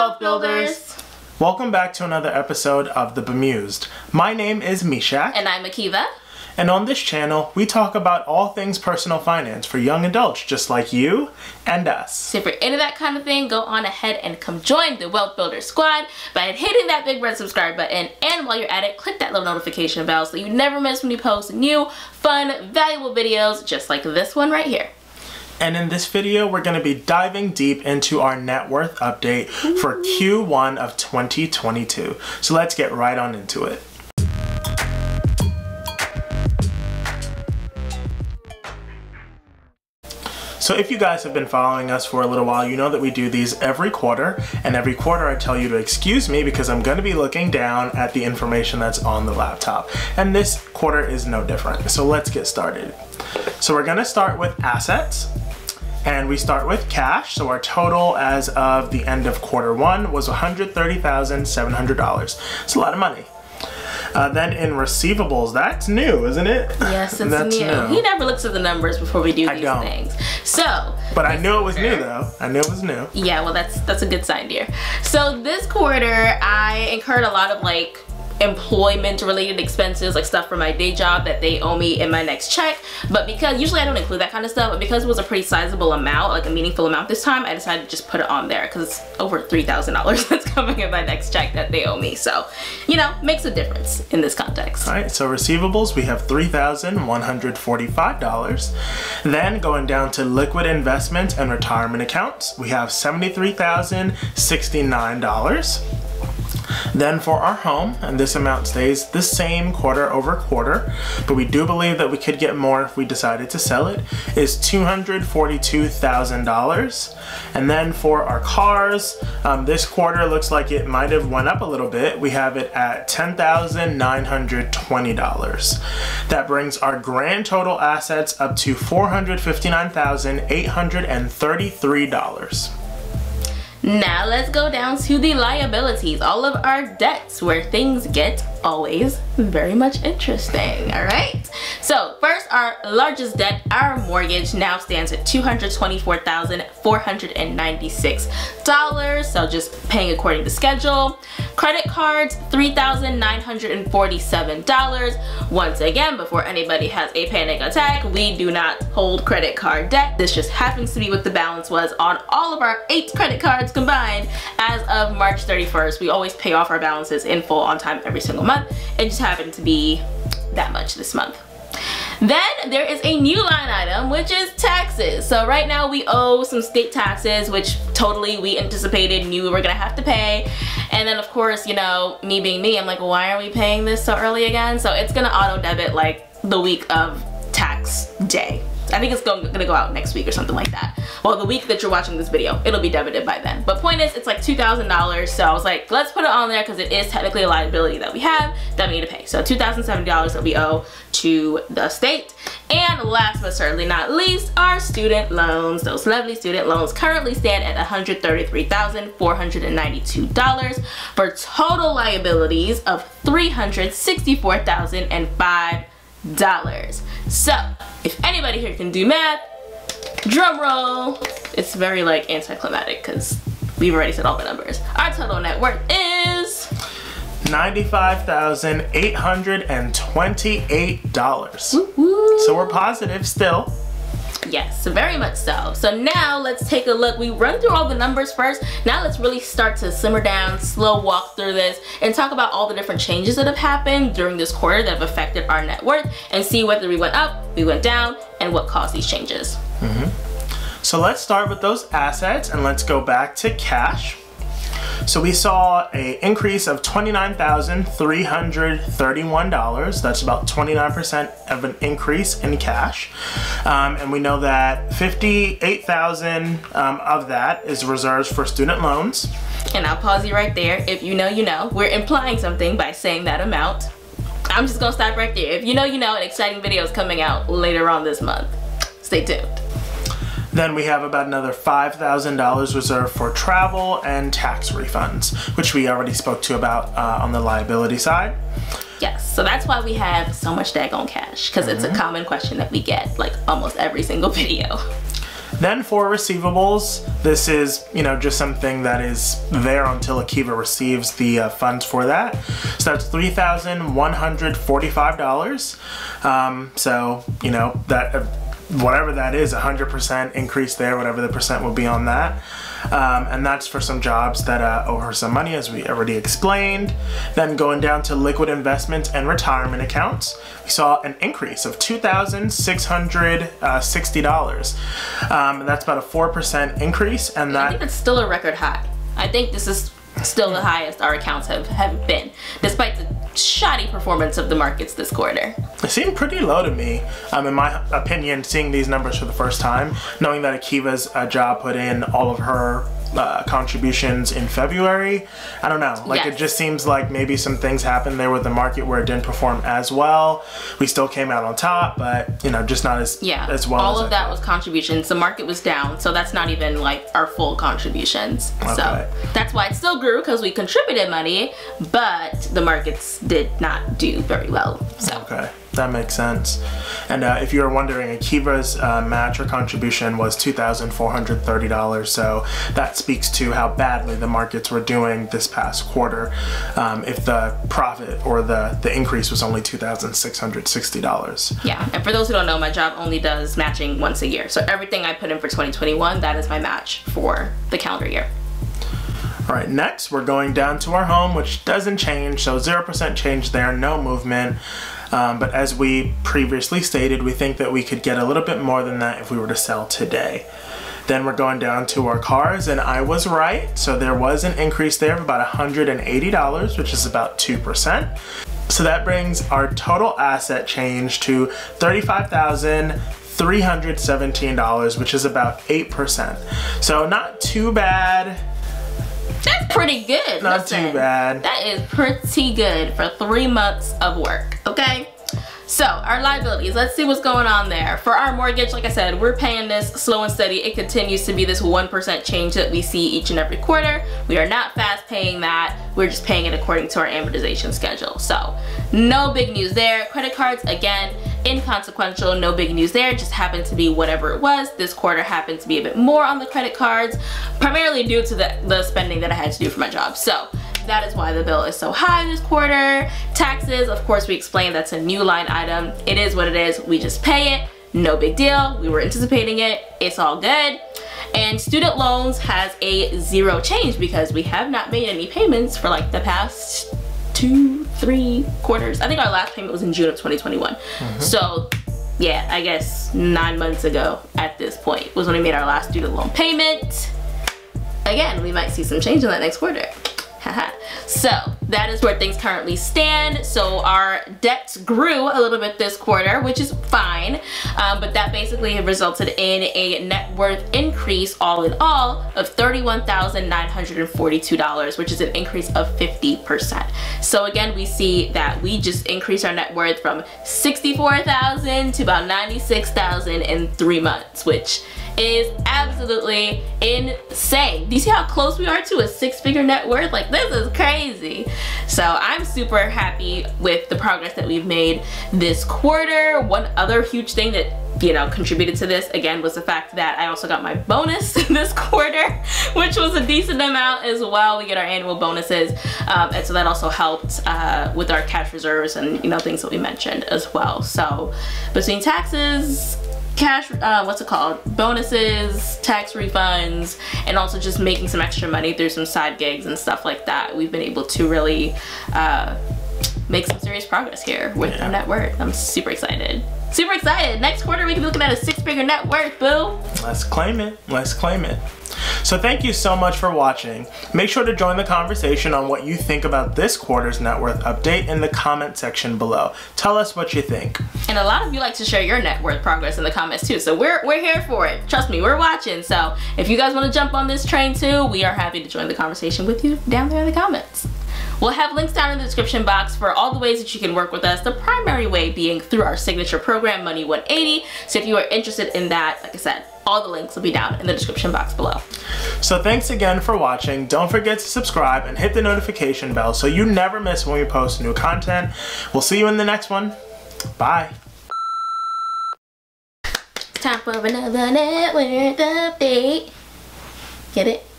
Wealth Builders! Welcome back to another episode of The Bemused. My name is Mishak. And I'm Akiva. And on this channel, we talk about all things personal finance for young adults just like you and us. So if you're into that kind of thing, go on ahead and come join the Wealth Builder squad by hitting that big red subscribe button. And while you're at it, click that little notification bell so you never miss when we post new, fun, valuable videos just like this one right here. And in this video, we're going to be diving deep into our net worth update for Q1 of 2022. So let's get right on into it. So if you guys have been following us for a little while, you know that we do these every quarter, and every quarter I tell you to excuse me because I'm going to be looking down at the information that's on the laptop. And this quarter is no different. So let's get started. So we're going to start with assets. And we start with cash. So our total as of the end of quarter one was $130,700. It's a lot of money. Then in receivables, that's new, isn't it? Yes, it's new. He never looks at the numbers before we do these things. So, but I knew it was new though. I knew it was new. Yeah, well that's a good sign, dear. So this quarter, I incurred a lot of like employment related expenses, like stuff for my day job that they owe me in my next check. But because usually I don't include that kind of stuff, but because it was a pretty sizable amount, like a meaningful amount this time, I decided to just put it on there because it's over $3,000 that's coming in my next check that they owe me. So, you know, makes a difference in this context. All right, so receivables, we have $3,145. Then going down to liquid investments and retirement accounts, we have $73,069. Then for our home, and this amount stays the same quarter over quarter, but we do believe that we could get more if we decided to sell it, is $242,000. And then for our cars, this quarter looks like it might have went up a little bit. We have it at $10,920. That brings our grand total assets up to $459,833. Now let's go down to the liabilities, all of our debts, where things get always very much interesting, all right? So first, our largest debt, our mortgage, now stands at $224,496, so just paying according to schedule. Credit cards, $3,947. Once again, before anybody has a panic attack, we do not hold credit card debt. This just happens to be what the balance was on all of our 8 credit cards combined as of March 31st. We always pay off our balances in full on time every single month. It just happened to be that much this month. Then there is a new line item, which is taxes. So right now we owe some state taxes, which totally we anticipated, knew we were gonna have to pay. And then of course, you know, me being me, I'm like, well, why are we paying this so early again? So it's gonna auto debit like the week of tax day. I think it's gonna go out next week or something like that. Well, the week that you're watching this video, it'll be debited by then. But point is, it's like $2,000, so I was like, let's put it on there because it is technically a liability that we have that we need to pay. So $2,070 that we owe to the state. And last but certainly not least, our student loans. Those lovely student loans currently stand at $133,492 for total liabilities of $364,005. So if anybody here can do math, drum roll. It's very like anticlimactic because we've already said all the numbers. Our total net worth is $95,828. So we're positive still. Yes, very much so. So now let's take a look. We run through all the numbers first. Now let's really start to simmer down, slow walk through this, and talk about all the different changes that have happened during this quarter that have affected our net worth, and see whether we went up, we went down, and what caused these changes. So let's start with those assets, and let's go back to cash. So we saw an increase of $29,331. That's about 29% of an increase in cash. And we know that $58,000 of that is reserved for student loans. And I'll pause you right there. If you know, you know. We're implying something by saying that amount. I'm just gonna stop right there. If you know, you know, an exciting video is coming out later on this month. Stay tuned. Then we have about another $5,000 reserved for travel and tax refunds, which we already spoke to about on the liability side. Yes, so that's why we have so much daggone cash, because it's a common question that we get like almost every single video. Then for receivables, this is, you know, just something that is there until Akiva receives the funds for that. So that's $3,145. So, you know, that whatever that is, 100% increase there, whatever the percent will be on that. And that's for some jobs that owe her some money, as we already explained. Then going down to liquid investments and retirement accounts, we saw an increase of $2,660. That's about a 4% increase, and that— I think it's still a record high. I think this is still the highest our accounts have been, despite the shoddy performance of the markets this quarter. It seemed pretty low to me, in my opinion, seeing these numbers for the first time, knowing that Akiva's job put in all of her contributions in February. I don't know, like, yes. It just seems like maybe some things happened there with the market where it didn't perform as well. We still came out on top, but, you know, just not as well. All of that was contributions. The market was down, so that's not even like our full contributions. Okay. So that's why it still grew, because we contributed money, but the markets did not do very well. So okay, that makes sense. And if you're wondering, Akiva's match or contribution was $2,430, so that speaks to how badly the markets were doing this past quarter, if the profit or the increase was only $2,660. Yeah, and for those who don't know, my job only does matching once a year. So everything I put in for 2021, that is my match for the calendar year. All right, next we're going down to our home, which doesn't change, so 0% change there, no movement. But as we previously stated, we think that we could get a little bit more than that if we were to sell today. Then we're going down to our cars, and I was right. So there was an increase there of about $180, which is about 2%. So that brings our total asset change to $35,317, which is about 8%. So not too bad. That's pretty good. Not too bad. That is pretty good for 3 months of work, okay? So our liabilities, let's see what's going on there. For our mortgage, like I said, we're paying this slow and steady. It continues to be this 1% change that we see each and every quarter. We are not fast paying that. We're just paying it according to our amortization schedule. So no big news there. Credit cards, again, inconsequential, no big news there. Just happened to be whatever it was. This quarter happened to be a bit more on the credit cards, primarily due to the spending that I had to do for my job. So that is why the bill is so high this quarter. Taxes, of course, we explained that's a new line item. It is what it is. We just pay it. No big deal. We were anticipating it. It's all good. And student loans has a 0 change because we have not made any payments for like the past 2-3 quarters. I think our last payment was in June of 2021. So yeah, I guess 9 months ago at this point was when we made our last student loan payment. Again, we might see some change in that next quarter. So that is where things currently stand. So our debts grew a little bit this quarter, which is fine, but that basically resulted in a net worth increase all in all of $31,942, which is an increase of 50%. So again, we see that we just increased our net worth from $64,000 to about $96,000 in 3 months, which is absolutely insane. Do you see how close we are to a 6-figure net worth? Like, this is crazy. So I'm super happy with the progress that we've made this quarter. One other huge thing that, you know, contributed to this again was the fact that I also got my bonus this quarter, which was a decent amount as well. We get our annual bonuses, and so that also helped with our cash reserves and, you know, things that we mentioned as well. So between taxes, cash, bonuses, tax refunds, and also just making some extra money through some side gigs and stuff like that, we've been able to really make some serious progress here with our net worth. I'm super excited. Super excited. Next quarter we can be looking at a 6-figure net worth, boo. Let's claim it. Let's claim it. So thank you so much for watching. Make sure to join the conversation on what you think about this quarter's net worth update in the comment section below. Tell us what you think. And a lot of you like to share your net worth progress in the comments too, so we're here for it. Trust me, we're watching. So if you guys want to jump on this train too, we are happy to join the conversation with you down there in the comments. We'll have links down in the description box for all the ways that you can work with us, the primary way being through our signature program, Money 180. So if you are interested in that, like I said, all the links will be down in the description box below. So thanks again for watching. Don't forget to subscribe and hit the notification bell so you never miss when we post new content. We'll see you in the next one. Bye. Time for another network update. Get it?